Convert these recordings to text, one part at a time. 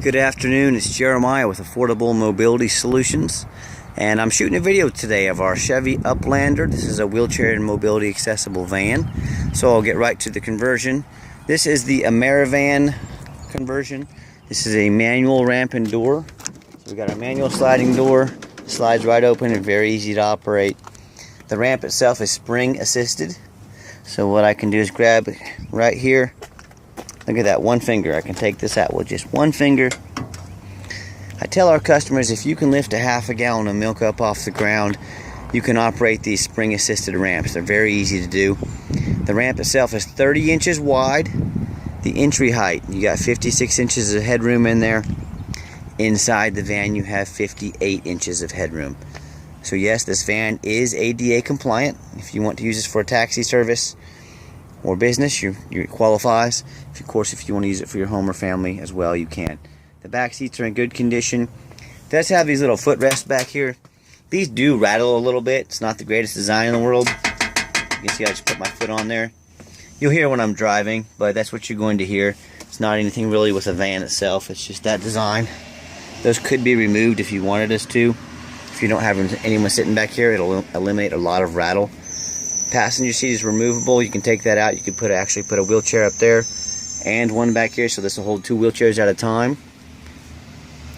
Good afternoon, it's Jeremiah with Affordable Mobility Solutions, and I'm shooting a video today of our Chevy Uplander. This is a wheelchair and mobility accessible van, so I'll get right to the conversion. This is the Amerivan conversion. This is a manual ramp and door. So we got a manual sliding door, slides right open and very easy to operate. The ramp itself is spring assisted, so what I can do is grab it right here. Look at that, one finger. I can take this out with just one finger. I tell our customers, if you can lift a half a gallon of milk up off the ground, you can operate these spring assisted ramps. They're very easy to do. The ramp itself is 30 inches wide. The entry height, you got 56 inches of headroom in there. Inside the van you have 58 inches of headroom. So yes, this van is ADA compliant. If you want to use this for a taxi service or business, you qualifies. Of course, if you want to use it for your home or family as well, you can. The back seats are in good condition. It does have these little footrests back here. These do rattle a little bit. It's not the greatest design in the world. You can see I just put my foot on there. You'll hear when I'm driving, but that's what you're going to hear. It's not anything really with the van itself. It's just that design. Those could be removed if you wanted us to. If you don't have anyone sitting back here, it'll eliminate a lot of rattle. Passenger seat is removable. You can take that out. You could actually put a wheelchair up there and one back here, so this will hold 2 wheelchairs at a time.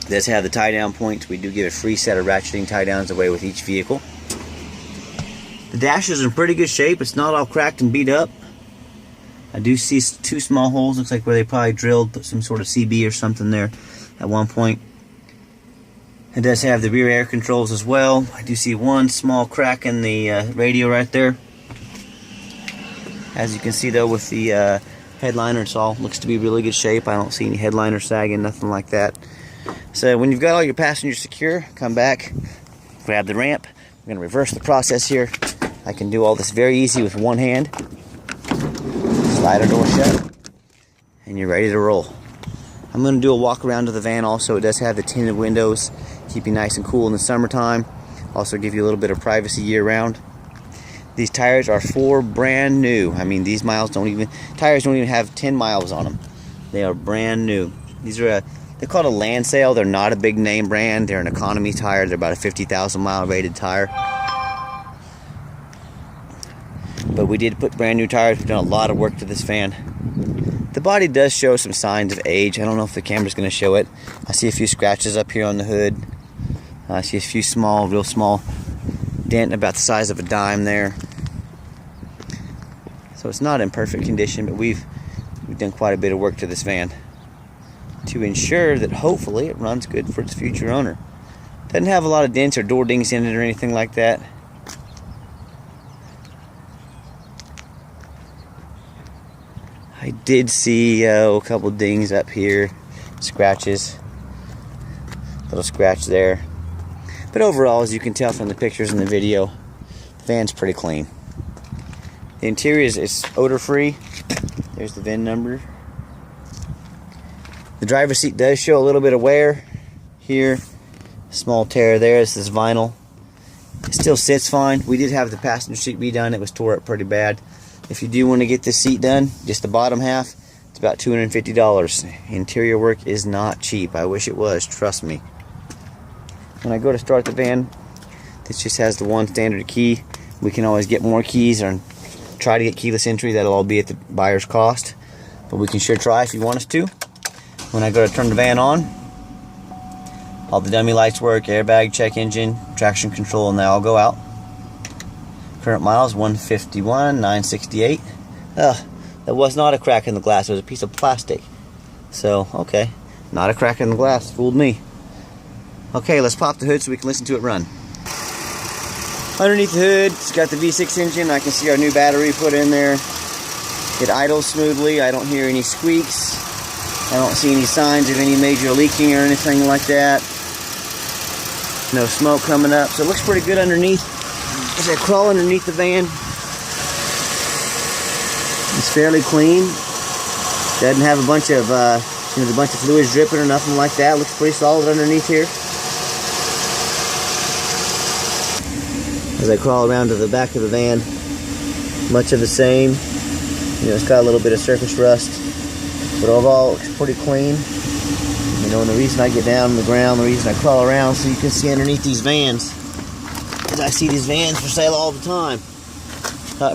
It does have the tie down points. We do give a free set of ratcheting tie downs away with each vehicle. The dash is in pretty good shape. It's not all cracked and beat up. I do see 2 small holes. Looks like where they probably drilled, put some sort of CB or something there at one point. It does have the rear air controls as well. I do see one small crack in the radio right there. As you can see though, with the headliner, it's all looks to be really good shape. I don't see any headliner sagging, nothing like that. So when you've got all your passengers secure, come back, grab the ramp. I'm going to reverse the process here. I can do all this very easy with one hand. Slide our door shut, and you're ready to roll. I'm going to do a walk around to the van also. It does have the tinted windows, keep you nice and cool in the summertime. Also give you a little bit of privacy year round. These tires are brand new. I mean, these tires don't even have 10 miles on them. They are brand new. These are they're called a land sale. They're not a big name brand. They're an economy tire. They're about a 50,000 mile rated tire. But we did put brand new tires. We've done a lot of work to this van. The body does show some signs of age. I don't know if the camera's going to show it. I see a few scratches up here on the hood. I see a few real small dent about the size of a dime there. So it's not in perfect condition, but we've done quite a bit of work to this van to ensure that hopefully it runs good for its future owner. Doesn't have a lot of dents or door dings in it or anything like that. I did see a couple dings up here, scratches, little scratch there. But overall, as you can tell from the pictures in the video, the van's pretty clean. The interior is odor-free. There's the VIN number. The driver's seat does show a little bit of wear here. Small tear there. This is vinyl. It still sits fine. We did have the passenger seat redone. It was tore up pretty bad. If you do want to get this seat done, just the bottom half, it's about $250. Interior work is not cheap. I wish it was, trust me. When I go to start the van, this just has the one standard key. We can always get more keys or try to get keyless entry. That'll all be at the buyer's cost, but we can sure try if you want us to. When I go to turn the van on, all the dummy lights work, airbag, check engine, traction control, and they all go out. Current miles 151,968. That was not a crack in the glass. It was a piece of plastic. So, okay, not a crack in the glass. Fooled me. Okay, let's pop the hood so we can listen to it run. Underneath the hood, it's got the V6 engine. I can see our new battery put in there. It idles smoothly. I don't hear any squeaks. I don't see any signs of any major leaking or anything like that. No smoke coming up. So it looks pretty good underneath. As I crawl underneath the van, it's fairly clean. Doesn't have a bunch of fluids dripping or nothing like that. Looks pretty solid underneath here. As I crawl around to the back of the van, much of the same. You know, it's got a little bit of surface rust, but overall it looks pretty clean. You know, and the reason I get down on the ground, the reason I crawl around so you can see underneath these vans, is I see these vans for sale all the time.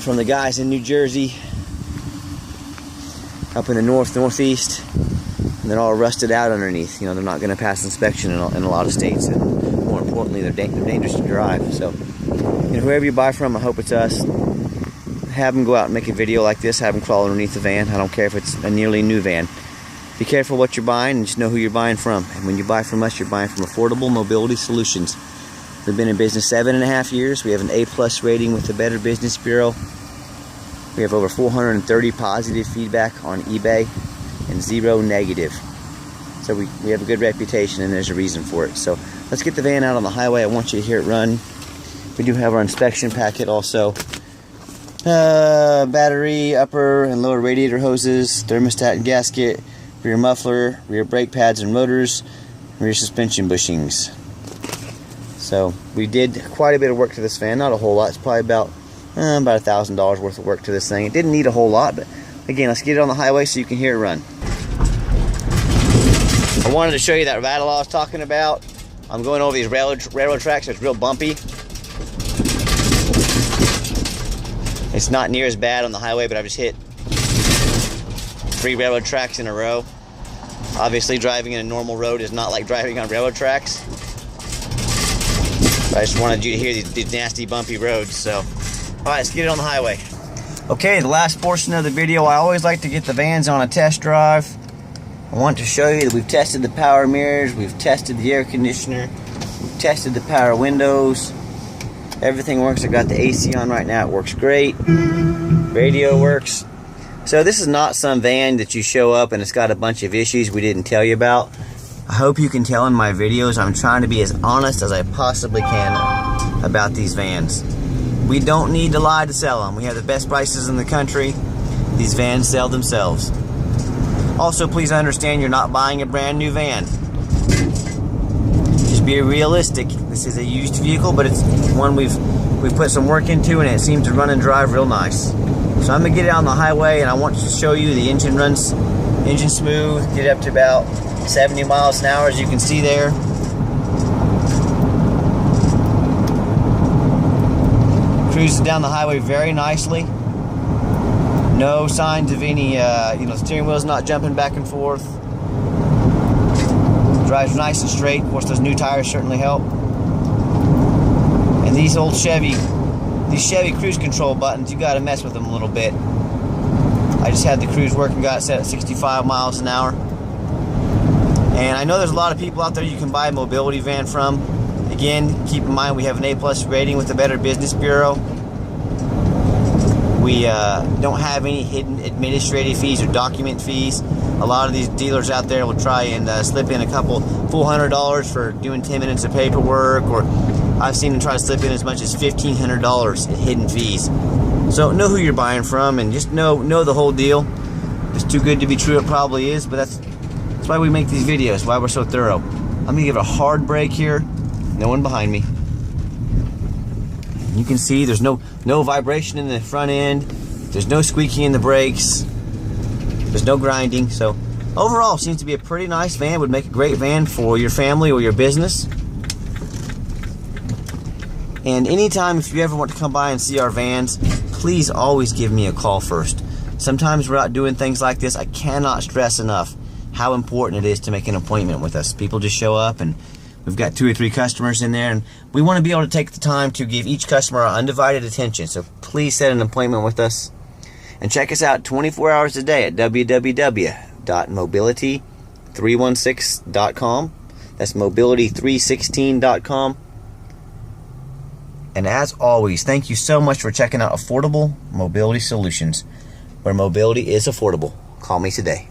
From the guys in New Jersey, up in the northeast, and they're all rusted out underneath. You know, they're not going to pass inspection in a lot of states, and more importantly, they're dangerous to drive. So, you know, whoever you buy from, I hope it's us. Have them go out and make a video like this. Have them crawl underneath the van. I don't care if it's a nearly new van. Be careful what you're buying, and just know who you're buying from. And when you buy from us, you're buying from Affordable Mobility Solutions. We've been in business 7.5 years. We have an A+ rating with the Better Business Bureau. We have over 430 positive feedback on eBay and 0 negative. So we have a good reputation, and there's a reason for it. So let's get the van out on the highway. I want you to hear it run. We do have our inspection packet also. Battery, upper and lower radiator hoses, thermostat and gasket, rear muffler, rear brake pads and rotors, rear suspension bushings. So we did quite a bit of work to this van. Not a whole lot. It's probably about $1,000 worth of work to this thing. It didn't need a whole lot, but again, let's get it on the highway so you can hear it run. I wanted to show you that rattle I was talking about. I'm going over these railroad tracks, so it's real bumpy. It's not near as bad on the highway, but I've just hit 3 railroad tracks in a row. Obviously, driving in a normal road is not like driving on railroad tracks. But I just wanted you to hear these nasty, bumpy roads. So, all right, let's get it on the highway. Okay, the last portion of the video, I always like to get the vans on a test drive. I want to show you that we've tested the power mirrors, we've tested the air conditioner, we've tested the power windows. Everything works. I got the AC on right now. It works great. Radio works. So this is not some van that you show up and it's got a bunch of issues we didn't tell you about. I hope you can tell in my videos I'm trying to be as honest as I possibly can about these vans. We don't need to lie to sell them. We have the best prices in the country. These vans sell themselves. Also, please understand you're not buying a brand new van. Just be realistic. This is a used vehicle, but it's one we've put some work into, and it seems to run and drive real nice. So I'm gonna get it on the highway, and I want to show you the engine runs, engine smooth, get up to about 70 miles an hour, as you can see there. Cruises down the highway very nicely. No signs of any, the steering wheel's not jumping back and forth. Drives nice and straight. Of course, those new tires certainly help. And these old Chevy cruise control buttons, you gotta mess with them a little bit. I just had the cruise working, got it set at 65 miles an hour. And I know there's a lot of people out there you can buy a mobility van from. Again, keep in mind we have an A+ rating with the Better Business Bureau. We don't have any hidden administrative fees or document fees. A lot of these dealers out there will try and slip in a couple full $100 for doing 10 minutes of paperwork, or I've seen them try to slip in as much as $1,500 in hidden fees. So know who you're buying from, and just know the whole deal. It's too good to be true, it probably is, but that's why we make these videos, why we're so thorough. I'm gonna give it a hard brake here. No one behind me. You can see there's no vibration in the front end. There's no squeaking in the brakes. There's no grinding. So overall, seems to be a pretty nice van. Would make a great van for your family or your business. And anytime, if you ever want to come by and see our vans, please always give me a call first. Sometimes we're out doing things like this. I cannot stress enough how important it is to make an appointment with us. People just show up, and we've got 2 or 3 customers in there, and we want to be able to take the time to give each customer our undivided attention. So please set an appointment with us. And check us out 24 hours a day at www.mobility316.com. That's mobility316.com. And as always, thank you so much for checking out Affordable Mobility Solutions, where mobility is affordable. Call me today.